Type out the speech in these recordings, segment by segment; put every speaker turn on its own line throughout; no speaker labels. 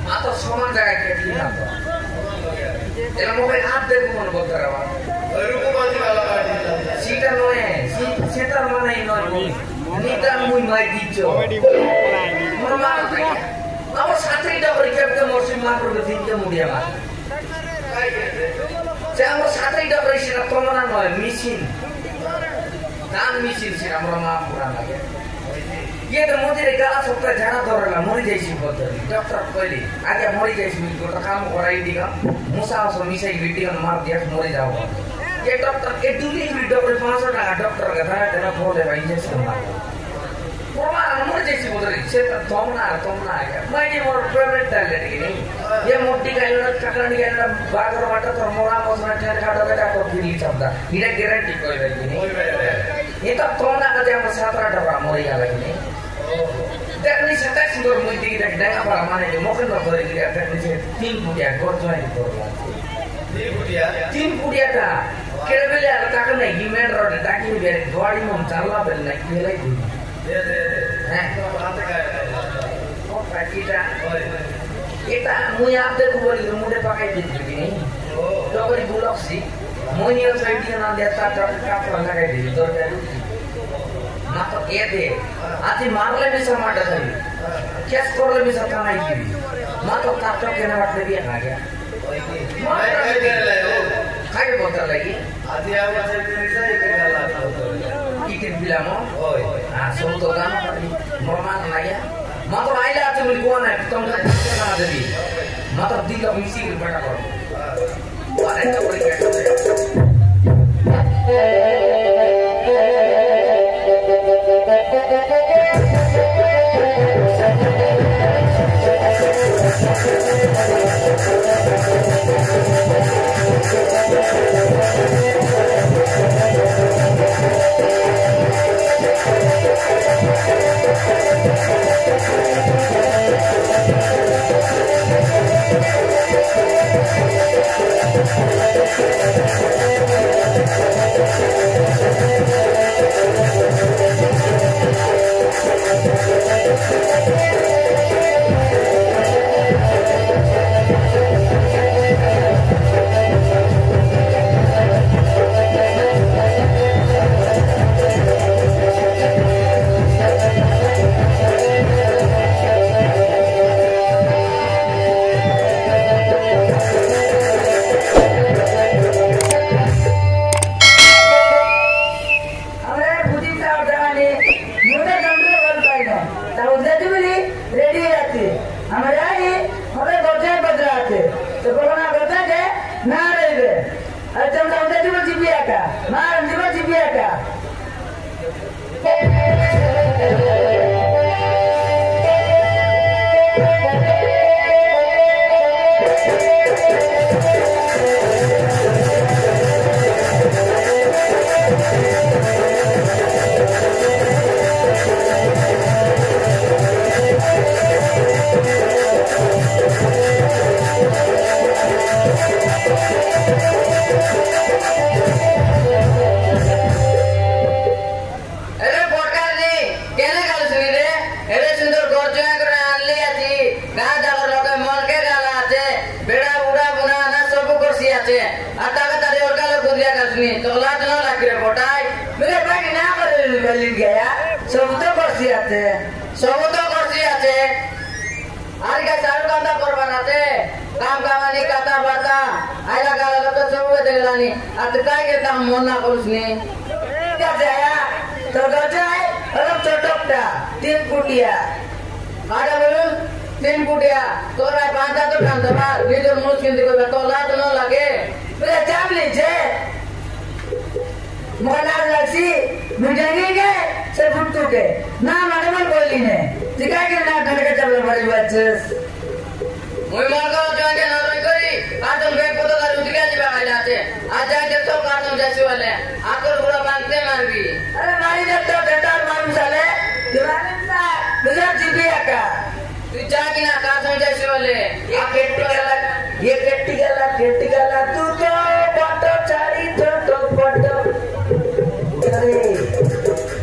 মাত্র সমান জায়গায় কেটে না তো এটা মোবাইল হাত দেখবো মনে করতে পারবা সেটা নয় সেটার মানে নয় নিতাম মুই মাই দিচ্ছ আমার সাথেইটা পরীক্ষা মরসিম মা করবে দিনকে মুড়িয়া মা সে আমার সাথেইটা করে সেটা কমনা নয় মেশিন দান মেশিন সে আমরা মা পুরা লাগে ইয়েদের মধ্যে গালা সপ্তাহে ঝাড়া ধরে মরে যাইছি পদ্ধতি ডক্টর কইলি আগে মরে যাইছি গোটা কাম করাই দিগা মশা আসো মিশাই ভিডিও মার দিয়া মরে যাও ये डॉक्टर के दूरी भी डॉक्टर 500 টাকা डॉक्टर का था तेरा बोले भाई इंजेक्शन मार बोला मर जैसी बोल रही से तुमना है मैं ये मोर फेवरेट टैलेंट की नहीं ये मोटी का इन्होंने चकरनी का इन्होंने बागर वाटा तो मोरा मोसना ठहर खाटो का तो फिर ही चलता ये गारंटी कोई नहीं ये तो तुमना का जब 17 डबरा मोरी का लगी नहीं देखनी से टैक्स दो मुझे देख देगा पर हमारे जो मौके पर करे कि देखनी से 3 फुटिया गोर ज्वाइन करो 3 फुटिया था केरबेले अलकाका नहीं हिमेन रोड ताकि मेरे गाड़ी में चलना पड़ना केले की हैं ओ पैकीटा এটা মুই আপদের বলি মুডে পাকাই দিতে কি লগরি বুলক্সি মুই নিয়ে সাইডে না দেতা কাপড় লাগাই দিই দরকার না তো এ দে আতি মারলে মিশা মাটা ধরি কেস করলে মিশা থানাই দিবি মা তো কাপড় কেনা বাটলে দিয়ে না গয়া খাই বলতে লাগি আদি আমার সাইডে নিছে গালা ikin bilang oh asal tu kan normal lagi motor aila tu beli kuana tong kan ada di motor tiga misi kepada kau ada itu berikan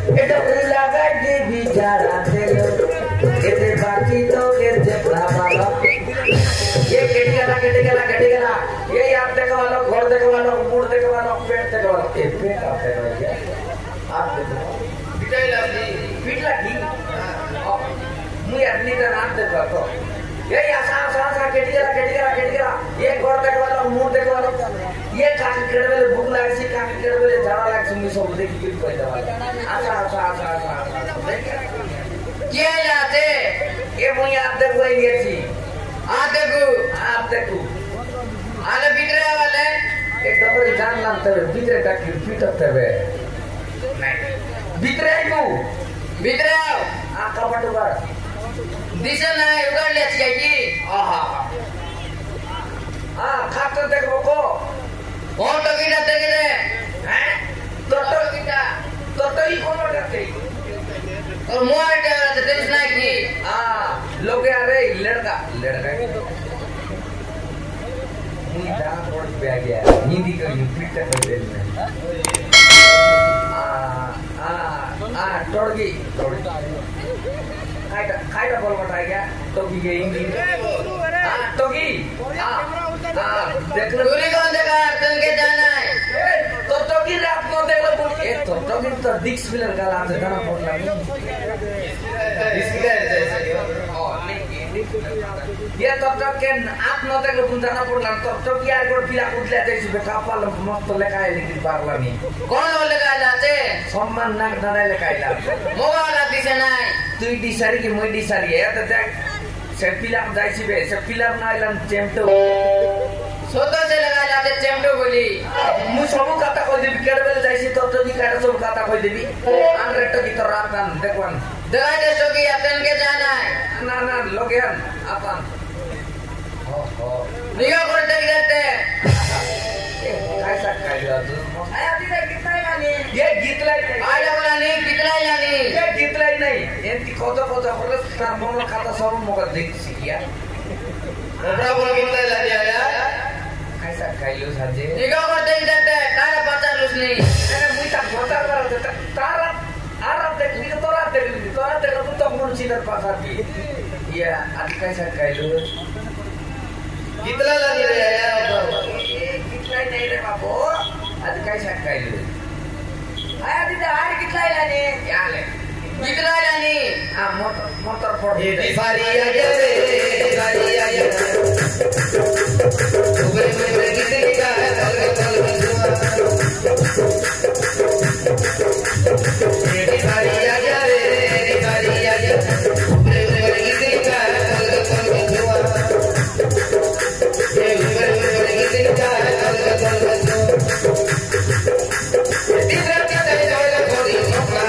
Itu lagi di bicara dulu, kita bagi to kerja
पेट आते हैं क्या आप देखो
पिटाई लागली
पिटला की मुझे अपनी का नाम देखा तो ये आसान केटिकरा ये गोर देखो वाला मुंह देखो वाला ये काकी केड़वेले भूख लागे सी काकी केड़वेले झाड़ा लागे सुमी सब देखी कि कोई दवा आसा
क्या याते
ये मुझे आप देखो ये थी आप देखो
आले बिटरे वाले
एक डबल जान लाते हुए बिटरे का की पीटते हुए नहीं बिटरे को
बिटरे
आ कपट कर
दिशा ना उगाड़ लिया चाहिए की
आहा खातर देखो को
कौन तो गिरा देखे दे
हैं तो ही कौन करते
और मुआर के वाला तेज ना की
लोग यार लड़का मुझे जाना थोड़ा पे आ गया हिंदी का ये फिट कर दे टोड़गी खाइटा बोल बता गया टोगी के हिंदी टोगी देख लो
दूरी कौन देखा तुम के जाना है
तो टोगी रात को देख लो ये तो टोगी तो डिक्स फिलर का लाभ से जाना पड़ रहा ये तब तक के आप न तक लोग जाना पड़ना तब तक यार कोई पिला कुछ ले जाए सुबह कापाल मस्त लेका है लेकिन पारला नहीं
कौन वो लेका जाते
सम्मान नाक ना लेका है
मोगा वाला दिशा ना
तू डिसारी की मैं डिसारी है तो देख से पिला जाए सुबह से पिला ना इलन चेमटो
सोतो से लगा जाते चेमटो बोली
मु सब कथा कह देबी केड़बेले जाइसी तो तो निकाय सब कथा कह देबी आन रेट की तो रात कान देखवन
दवाई दे सो की अपन के जाना है
ना लोगन अपन
निगाह कर देते
कैसा खाइला तू
आया दिने कितना लानी
ये गीतलाई नहीं
आया बोला नहीं कितना लानी
ये गीतलाई नहीं एंती कोता पर का मन खाता सब मगर देख सिकिया
ओबरा बोल कितना लानी आया
कैसा खाइलो साजे
निगाह कर देते तारा पता लुसनी
अरे मुइता पता कर तारा आरा देख तोरा देख तो मन सीधर पासा की ये आज कैसा खाइलो
कितना लानी रे आया
कितना नहीं रे बाबू आज कैसा खाइलो
आया दीदी आर कितना लानी
क्या ले
कितना लानी
मोटर फोड़
ये सारी आया रे सारी आया उबरे में कितने का चल ये सारी आया रे सारी आया उबरे में कितने का चल ये उबरे में कितने का चल तीसरा कितना चल थोड़ी सपना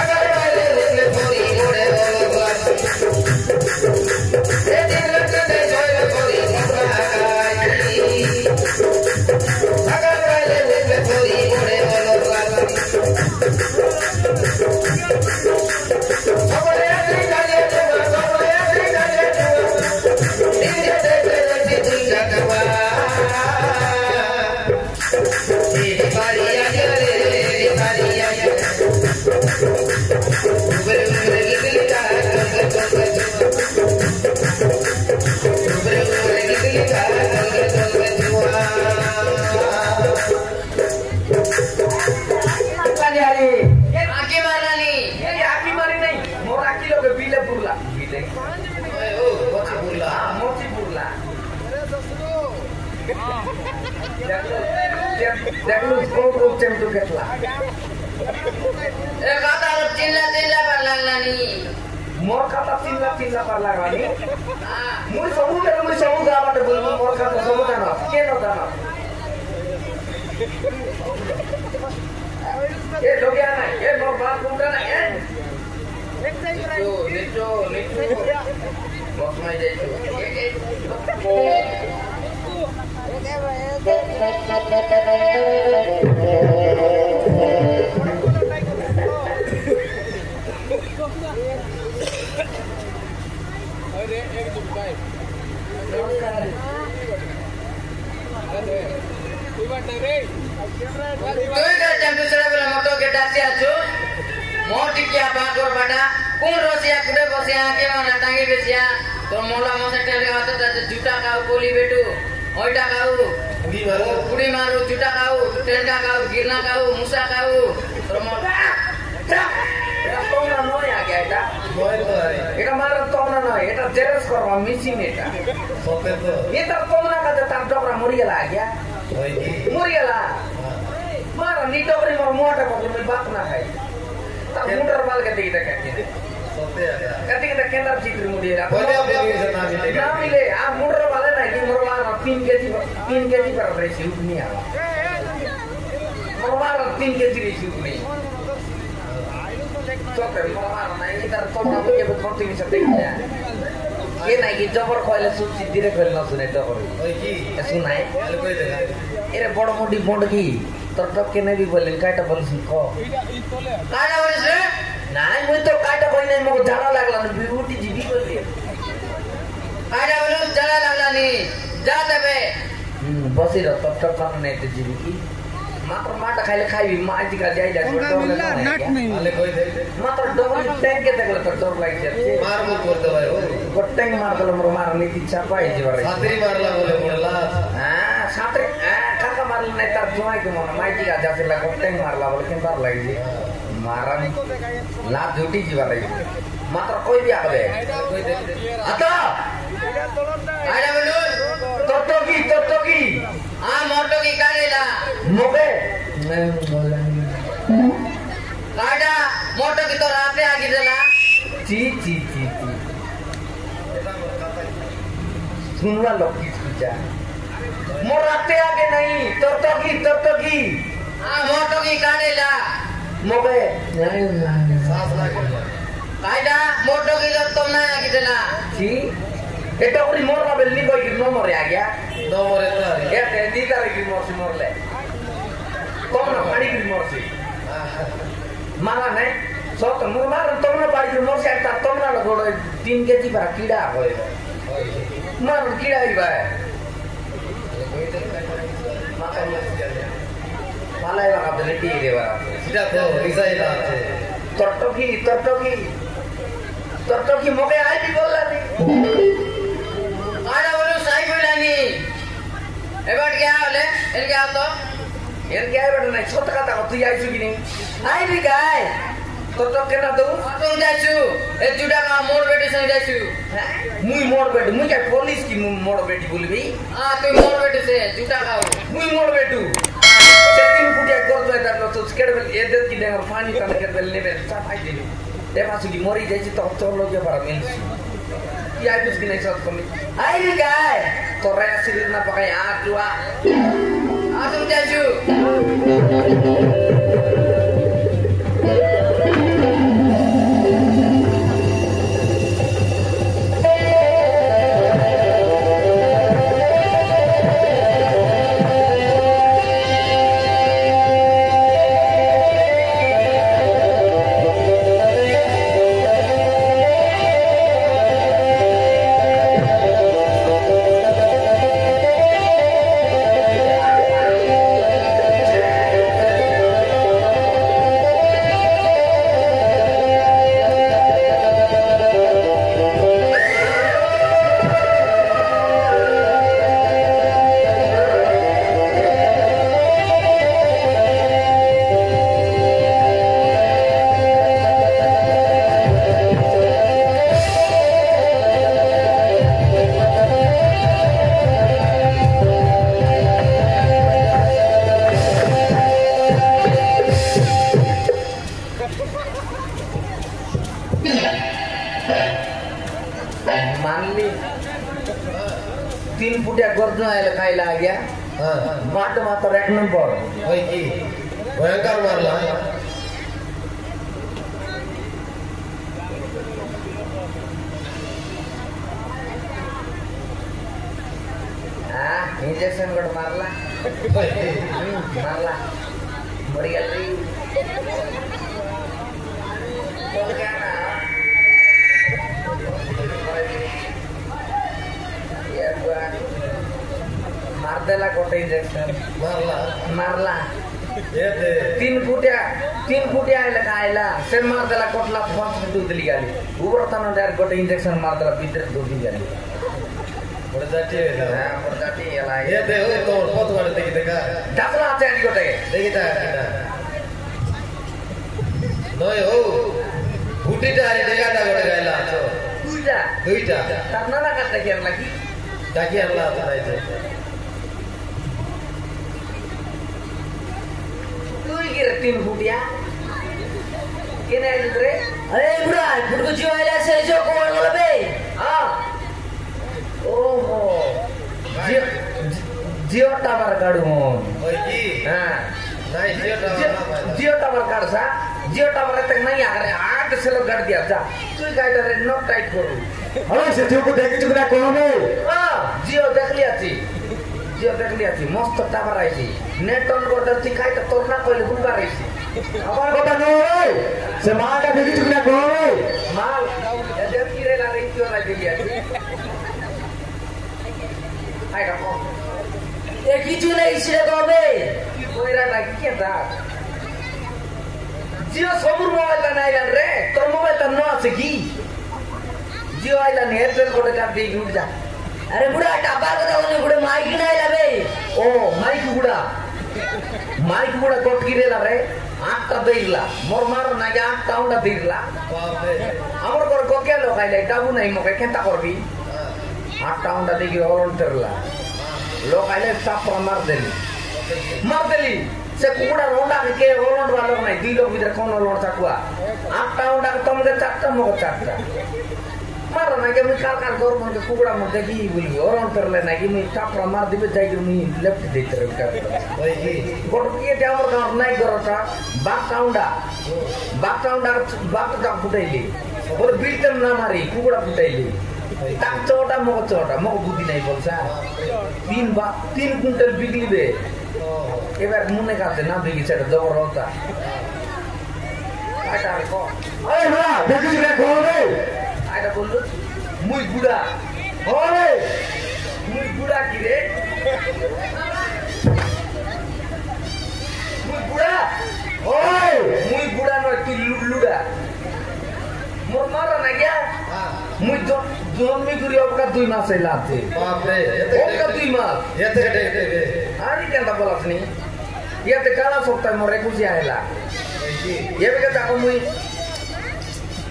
अगर वाले ले थोड़ी मोड़े बोलो ये तीसरा कितना चल थोड़ी सपना अगर वाले ले थोड़ी मोड़े बोलो सबरे आदमी जाने तो सबरे आदमी जाने तो धीरे धीरे धीरे करवा ये बारी आया रे बारी आया उबरे उबरे कितने का उबरे उबरे कितने का
ये
आके मारना नहीं
ये आकी मारी नहीं मोर आकी लोग बिले पुरला बिले
ओ मोची बोला
मोची पुरला देख लो को चेमटो केतला
ए खाता चिल्ला पर लगना नहीं
मोर खाता चिल्ला पर लगानी मुई सबु गाबाट बोलबो मोर खाता सबु जाना के न जाना ये लोग या ना ये मोर बात उठा ना ये
नीचो बॉक्स में जाइयो
अरे एक दुकान
मोटिकिया बागोर बड़ा कौन रोसिया कुड़े बसिया के माना टांगी बेसिया तो मोला मसे टेले आता जूता का कोली बेटू ओइटा काऊ
उडी मारू जुटा खाऊ टेंडा खाऊ गिरना खाऊ मुसा खाऊ तर म এটা তোমরা নয় আগে এটা এটা মারা তোমরা নয় এটা জেরাস করবা মেশিন এটা এটা তোমরা কাছে তার ডবরা মরি গেল আগে মরি গেল মারা নিটবরি মোর মোটা পকল মই বাত না খাই তার মোটর বাল কে দিকে কাটি কাটি কে কেন্দ্র চিত্র মুড়ি এলা না মিলে আর মোটর বালে নাই কি মোর মারা 3 কেজি पर रेसी उठनी आवा मोर मारा 3 केजी रेसी उठनी Sokre morar naik kita tolong aku jemput konti bisa tinggal. Ini naik jawab kalau suci dire kalau nggak sunai jawab. Sunai. Ini bodoh mudi bodoh ki. Terus kena di balik kaita balik siko. Kaita balik sih? Nah, ini tuh kaita balik nih mau jalan lagi lah, beauty jadi balik. Kaita balik jalan lagi nih, jalan deh. Bosir terus kan naik itu jadi ki. मात्र माटा खाइले खाइबी माटी का जाई जाई मात्र double tank के तकले तर डर लागि जाथे मार मत करते भाई हो गोटैंग मार दल मोर मारने की इच्छा पाई जीवर सातरी मारला बोले बोलला हां सातरी काका मारले नै तर जोई के मन माटी का जाथे ला गोटैंग मारला बोले के डर लागि जी मारन ला झूठी जीवर लागि मात्र कोई भी आके आता आया बोलो तोतो की हां मोटो की कालेला मोके काटा मोटो की तो रात में आगे चला ची सुनवा लोग की पूछा मोर राते आगे नहीं तो की हाँ मोटो की काटेला मोके सांस लगे काटा मोटो की तो तुम ना आगे चला ची এটা ওরি মোর না বেলনি কই নো মরে আগিয়া নো মরে তো কে তে দি তারে কি মরলে কোন না পানি কি মরছি মারা নাই সব মোর মার তোমরা পানি কি মরছি একটা তোমরা লগড় 3 কেজি para কিডা হয় মার কিডা হইবা মাকানি মালাই লাগা দেলে টি দেবা সিধা তো রিসাইটা আছে তরটকি মোকে আইবি বললানি आना बोलो साई बोलानी एबाट क्या होले एल क्या तो एल क्या एबाट नहीं छोटा का तू जाइछु कि नहीं आई भी गाय तो केना दो तुम जाइछु ए जुडा का मोर बेटी संग जाइछु मुई मोर बेटी मुई क्या पुलिस की मोर बेटी बोलबी हां तू मोर बेटी से जुडा का मुई मोर बेटू सेटिंग फुटिया कर दो तार तो स्केड एदत की डेंगर पानी तन के बेल ने सफाई दे ए पासु की मोरी जाइछु तो चलो के para मिल ya itu segini shot kami. Ayo guys, Korea sirina pakai A2. Langsung jaju. मानली 3 फुटिया गर्जन आइले खाइला आग्या बाटो मात्र 1 नंबर होय की भयंकर मारला इंजेक्शन गड मारला मारला मरी गेली तो क्या ना मारदेला कोटे इंजेक्शन मारला 3 फुटिया आइला से मारदेला कोटला फंस दूध दिली गाली ऊपर तन डार कोटे इंजेक्शन मारदेला भीतर दूध दी गाली
Berjati ya.
Nah, berarti ya lah.
Ya deh, oh foto ada tinggi tengah.
Dakla aja di kota.
Kita. Noi oh. Budi dah hari tengah dah kota gila. Duita.
Karena nak katakan lagi.
Daki Allah tu lah itu.
Tuh kira tim Budia. Kena itu re.
अरे बुरा फुटको जियो आइला से जो कोन लबे
Ah. Oh. Jio tower kadu mon.
Oh ini.
Nah.
Nice dia dah.
Jio tower kadu sa. Jio tower तक नहीं आ रहे 8 से लोग कर दिया जा. तू गाइड रे नो टाइट करू.
अरे से जो को देखि चुकना कोन है
हां जियो देख लिया थी मस्त टावर आई थी नेट ऑन कर दती खाई तो तोरना कोइले गुंगा रही थी
अपन को बनो रे से मां का देखि चुकना कोन है
माल ये किरे ला रही क्यों लगी लिया थी हाय रखो
ए किछु नहीं से गबे
कोइरा लगी के दा जियो सबुर मोबाइल ता नहीं जान रे तोर मोबाइल ता न আছে কি जियो आइला ने एयरटेल कोड का दी उठ जा
अरे बुरा टापार कथा ओने बुड़े माइक नहीं लबे
ओ माइक बुड़ा कोट गिरे ला रे आटा देइला मोर मार ना जा आटा उंडा देइला
Bapak.
हमर कोर कोके लो खाइले टाबु नहीं मके केंता करबी आटा उंडा देगी ओरन तरला लो खाइले सापर मार देली से कुकुड़ा रोंडा के ओरन वालो नहीं दी लोग इधर कौन लोन चाकुआ आटा उंडा तुम के चाटा मो चाटा मारो ना के मैं काल गौर मन के कुकुड़ा मो देखी बोली ओरन तरले ना कि मैं सापर मार दिबे जाई कि मैं लेफ्ट देते रे का
Oh ini.
गोट के टावर का नहीं गरोटा बाकाउंडा बाक का फुटाइली और बिल्टन ना मारी कुकुड़ा फुटाइली ताक चोटा मो बुद्धि नहीं बोलसा 3 कुंटल बिकली बे एबार मुने काते ना बिकी छेड़ जबर होता आटा को
अरे बुरा देखि चुकना कोन है
आटा बोलु मुई बुड़ा
ओए
मुई बुड़ा की रे मुई बुड़ा
ओए
मुई बुड़ा न तू लुडा मोर मारा ना क्या मुई जोन में गुरी आपका 2 मास से लाते
Bapak.
आपका 2 मास
Ya deh.
आरी केंता बोलस नी ये ते काला सोक्ता मोरे कुछ आएला
Oh ini.
ये भी कहता को मुई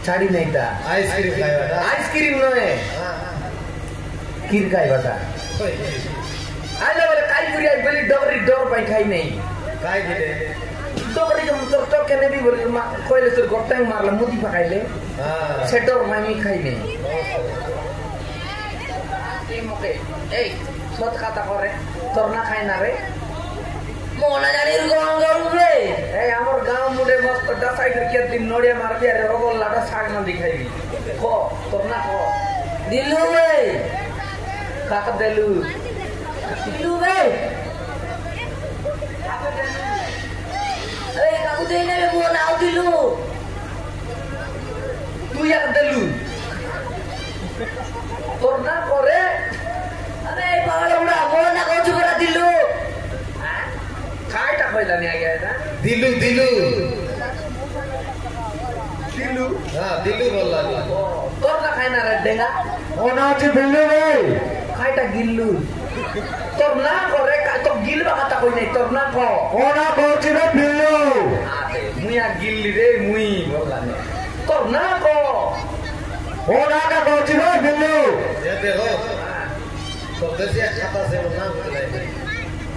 छाड़ी नहीं था
Aiskrim kayak ada.
आइसक्रीम न है किर काय बता
Oh ini.
आले वाले काई गुरी आई बोली डोर पाई खाई नहीं
Kayak gini.
डोरी के मुतर तो केने भी बोली कोइले सुर गोटांग मारला मुदी पकाइले
Ah.
सेटोर मामी खाई नहीं ए मोके ए सत खाता करे तोर ना खाई ना रे
मोना जानी कोन करू बे
ए हमर गांव मुडे मस्त दसाई के दिन नोडिया मार दिया रे रोगल लाडा साग ना दिखाई खो तोर ना खो
दिलु बे
काका देलु
दिलु बे अरे काकू देने में कोन आउ दिलु
तू या देलु तोर ना करे
अबे पागल बुड़ा मोना को चुकरा दिलु
खाइटा पहिला नि आ गया था
Dilu.
दिलु
Ah, dilu bola.
तोर ना खाइना रे डेंगा
ओना चे बिल्ले रे
खाइटा गिल्लु तोर ना करे का तो गिलबा खाता कोई नहीं तोर ना को
ओना कोची रे बिल्लो
आते मुया गिल्ली रे मुई बोला ने तोर ना को
ओना का कोची रे बिल्लो
Ya deh. Pokoknya kata saya menang.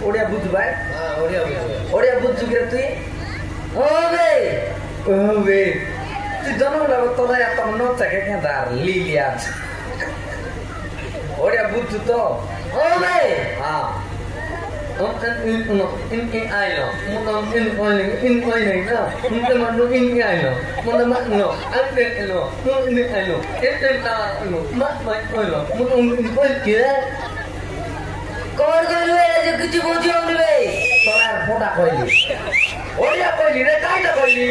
Odia बुझ भाई
Ah, oh dia betul.
Odia बुझ जुगे तू
ओ बे
ओ वे तू दोनों लगा तो ना तम नो चके के दार लिलिया ओडिया बुझ तो
ओ बे
हां in ai no mun in oi nei na mun ma no in ai no mun ma no an de no in ai no ta no ma oi no mun oi ke
कोन करू बे जो कुछ बोझो बे
तोरा फोटा कोइली ओडिया कोइली रे काइटा कोइली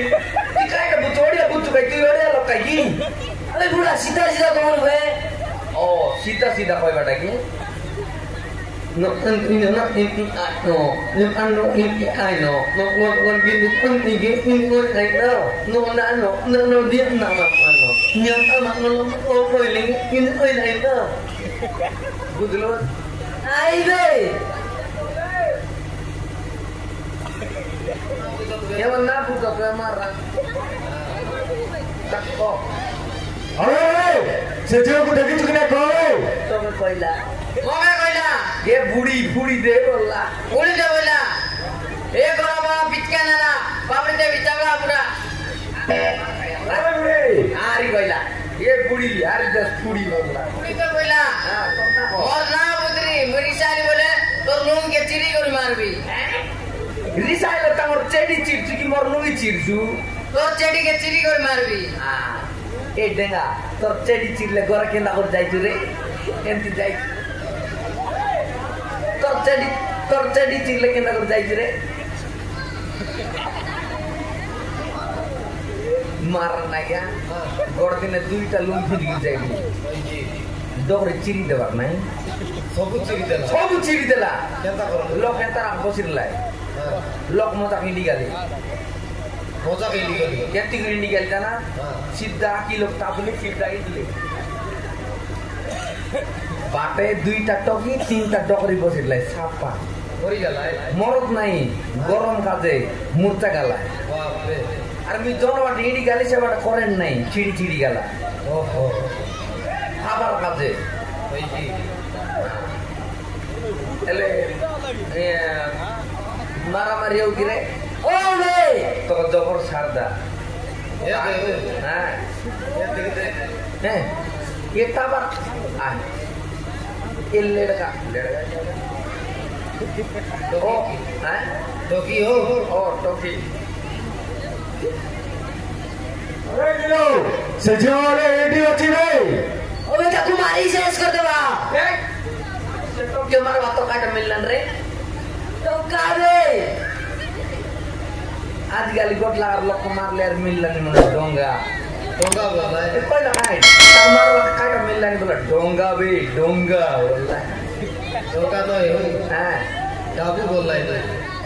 ती काइटा बुझ ओडिया बुझ गई तू ओडिया लोग काई
अबे बुड़ा सीधा कोन बे
ओ सीधा कोई बेटा की no ai no con biết nào mà nó nhưng mà nó ôi lên in ơi này đó বুঝলো
আইবে
এমন না বুঝো মারা তাকো
আরে সে ঝিওকে দেখিছু কিনা কই
তবে কইলা
কবে কইলা
এ বুড়ি দে বললা
উড়ি দে বইলা এ গরম পিচকা না বাবরিতে বিচাবলা পুরা
আরে বুড়ি
আরি কইলা এ বুড়ি আর দস বুড়ি বললা
উড়ি দে বইলা
হ্যাঁ তোমরা
ওর না বুঝরি মরিশালি বলে তোর লুম কে চিরি করে মারবি
রিসাইলে তামর চেডি চিরছু কি মোর লুঙ্গি চিরছু
তোর চেডি কে চিরি করে মারবি
এ ডেঙ্গা তোর চেডি চিরলে গড়া কেনা করে যাইছু রে এমতি যাই তোর চেডি চিরলে কেনা করে যাইছু রে মার না গিয়া গড় দিনে দুইটা লুঙ্গি ফিরি যাইবি ডগরে চিরি দেবার নাই সবু চিরি দেলা লোক এতার বসিরলাই লোক মজা কিনি গালি কেটি কিনি গালি জানা সিদ্ধা কি লোক তাপলে সিদ্ধা ইডলি বাটে দুইটা টকি তিনটা ডকরি বসিরলাই সাপা মরদ নাই গরম কাজে মূর্চা গালায় আর আমি জনবাট ইডি গালি সেবাট করেন নাই চিড়ি চিড়ি গালা খাবার কাজে এলে মারামারি হোক রে
ও রে
তোর জবর সারদা হ্যাঁ হ্যাঁ এটা আবার আয় এ লেড়কা ও হ্যাঁ
টকি হো
ও টকি
আরে গিলো সে ঝিওরে এডি অছি রে
ওবে কাকু মারি শেষ করে দেবা
সে টকি মার ভাত কাটা মিললেন রে
তো কাবে
আজকালি গোট লাগার লোক মারলে আর মিললেন মনে ডোঙ্গা
টঙ্গা বলা
কইলা নাই আমার কাটা মিললেন বলে ডোঙ্গা বে ডোঙ্গা বললা
টঙ্গা নয়
হ্যাঁ
ডাবু বললাই না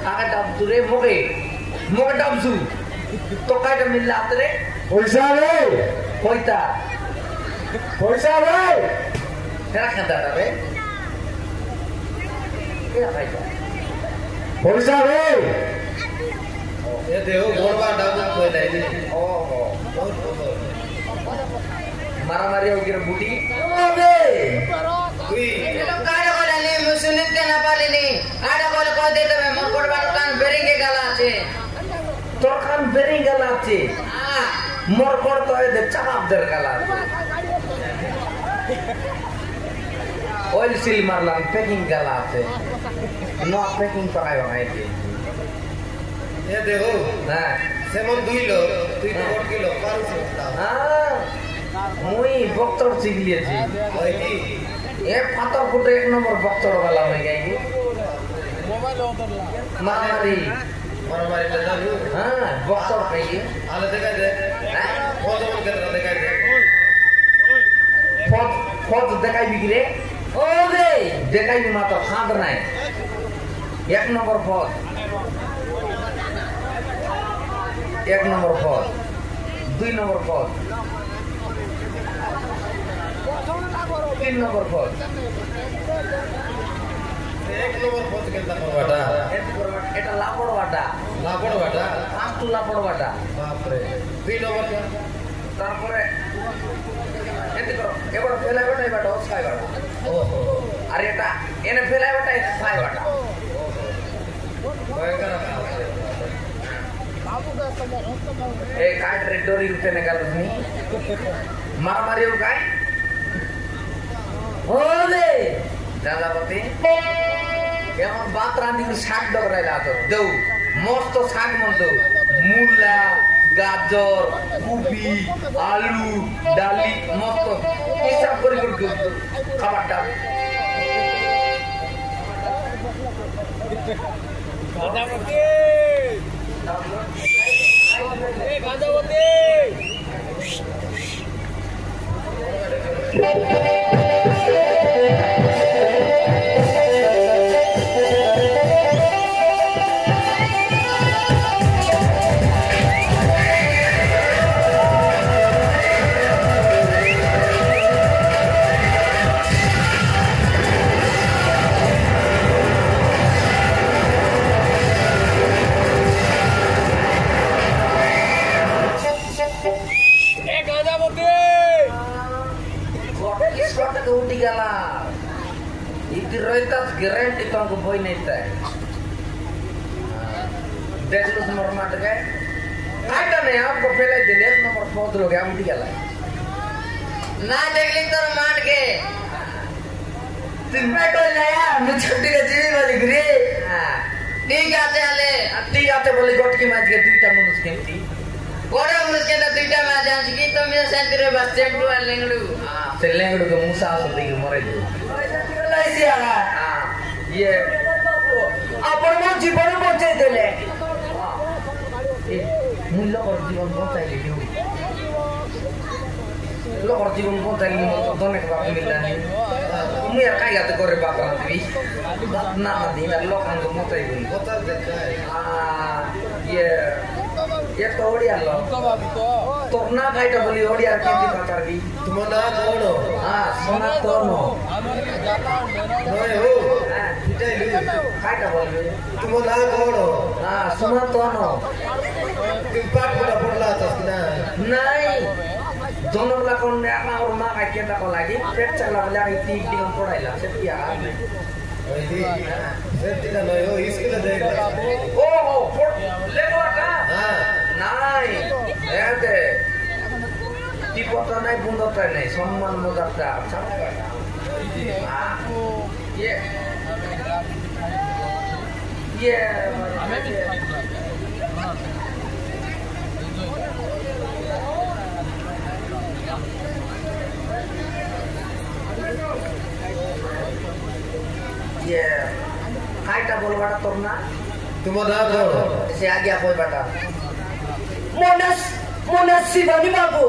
আগে ডাবছু রে মোকে ডাবছু তো কাটা মিললে আতরে
পয়সা রে
কইতা
পয়সা রে
তেরা খাতা রে কেয়া খাইতা
পয়সা রে
এ দেও বড়বা ডাবু কইলাই নি
ও মারামারি হোক রে বুটি
ওবে
তুই এলো কাড়া কইলা নি মুসুনিতে না পালিনি কাড়া কইলা কই দে তবে মোর পড়বার কান বেরিঙ্গে গালা আছে
তোর খান বেরিং গালা আছে মোর কর তো এদের চাপাবদের গালা আছে অয়েল সিল মারলাম প্যাকিং গালা আছে ন প্যাকিং পাকাই বানাইতে
এ দেও
হ্যাঁ
সেমন দুইলো তুই তো কোট কিলো পারছ
মুই বক্তর শিখলিয়েছি
ওই কি
এ পাতর ফুটে এক নম্বর বক্তর গালা হয়ে গাই
মোবাইল অন্তরলা
মারামারি
মারামারিটা জানো
হ্যাঁ বক্তর খাইয়ে
আলে দেখা দে
হ্যাঁ
কত মন কেন দেখা দে
ফট দেখাইবি কি রে
ওবে
দেখাইবি মাত্র খাঁদ নাই এক নম্বর ফট এক নম্বর ফট দুই নম্বর ফট তিন নম্বর ফট
এক নম্বর পথ কেনতা করবাটা
এটা লাপড় বাটা
না পড়বাটা
ফার্স্ট লাপড় বাটা
বাপ রে দুই নম্বর
তারপরে এতে করো এবার ফেলাই বাটা এই বাটা ছয় বাটা
ওহো
আর এটা এনে ফেলাই বাটা এটা ছয় বাটা
ভয়ঙ্কর
এই কাট রে ডোরি উঠে না গেল তুমি মারামারি ও গায়
ওবে
দাদাপতি এমন বাত রাঁধি শাক ডগরাইলা তো দেউ মস্ত শাক মন দেউ মূলা গাজর কপি আলু ডালি মস্ত হিসাব করে খাবারটা
গাজাবতী এ গাজাবতী গাঁজাবতী
Kisah ke undi gala. Itu realitas garanti tangku boy neta. Deklo nomor mata ke? Ada nih आपको पहले दिन एक नंबर फोन लोग हम उndi gala.
ना देखली तो मार के
तुम बैठो नया मुझे छुट्टी का जीवी वाली ग्रे.
ठीक आते आले
अति आते बोले गोट की मैच के दुईटा मनुष्य केमती.
कोड़े मुझके तो दुईटा में जान की तो मेरे सेंटर में बस चेंपू और लेंगड़ू
Seleng udah musa seperti kemarin itu.
Lagi ada.
Ye.
Apa mau জীবন বঞ্চাই দিলে?
মূল্য কর জীবন বঞ্চাইলে দিও। লোক জীবন বঞ্চাইলে মতো অনেক বাপ মিলানি। তুমি আর কাই গাতে করে বাপ রাখবি। না দিন আর লোক আনন্দ বঞ্চাইবি। Ye. Ye to odia lo. Torna kaita boli odia kendi patarbi.
तुम्हारा कौन हो
Sona tono.
नए हो
Kaita bolbi.
तुम्हारा कौन हो
Sona tono.
तुम पाठ पूरा पढ़ला था ना
Nai. Donor la kon apa rumah kayak kita kau lagi. Pet cakap lagi tik tik pernah lah. Setiap.
वही सत्य ना नए हो इसके लिए देख
Oh, lewat kan?
हाँ
Nai. Ede. Tipe tanah bunda tanah. Semua mudah tak. Sampai. Ye. Ye. Ye. Kaita bolwara torna.
तुम्हारा कौन हो
Se aja koi bata.
Monas Sivani babu.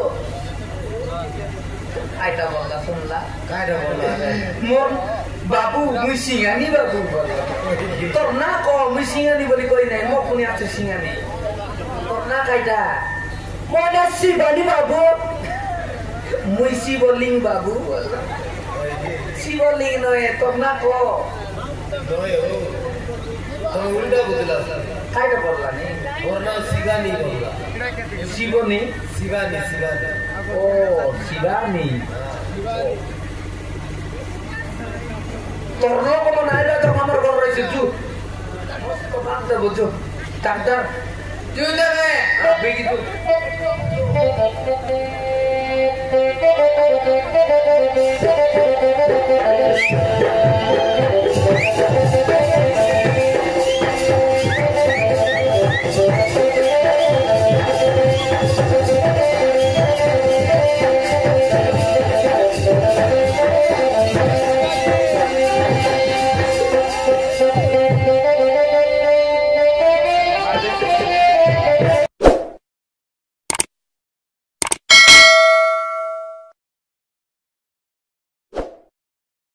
Kaita bolda sunla.
काय रे बोला
Mon babu musingani babu. Torna ko musingani boli koi nai. Mo punya atu singani. Torna kaita.
Monas Sivani babu.
Muisi boling babu. Si boling noe torna ko.
नए हो तुम उल्टा बोला
Kaita bolda ni.
वरना सिगानी बोला
Siboni.
सिगानी सिगानी
Oh, Sibani. Torno como naila to kamar gor raise ju. Ko bangta bojo. Takdar.
जूते में
Begitu.
Thank you.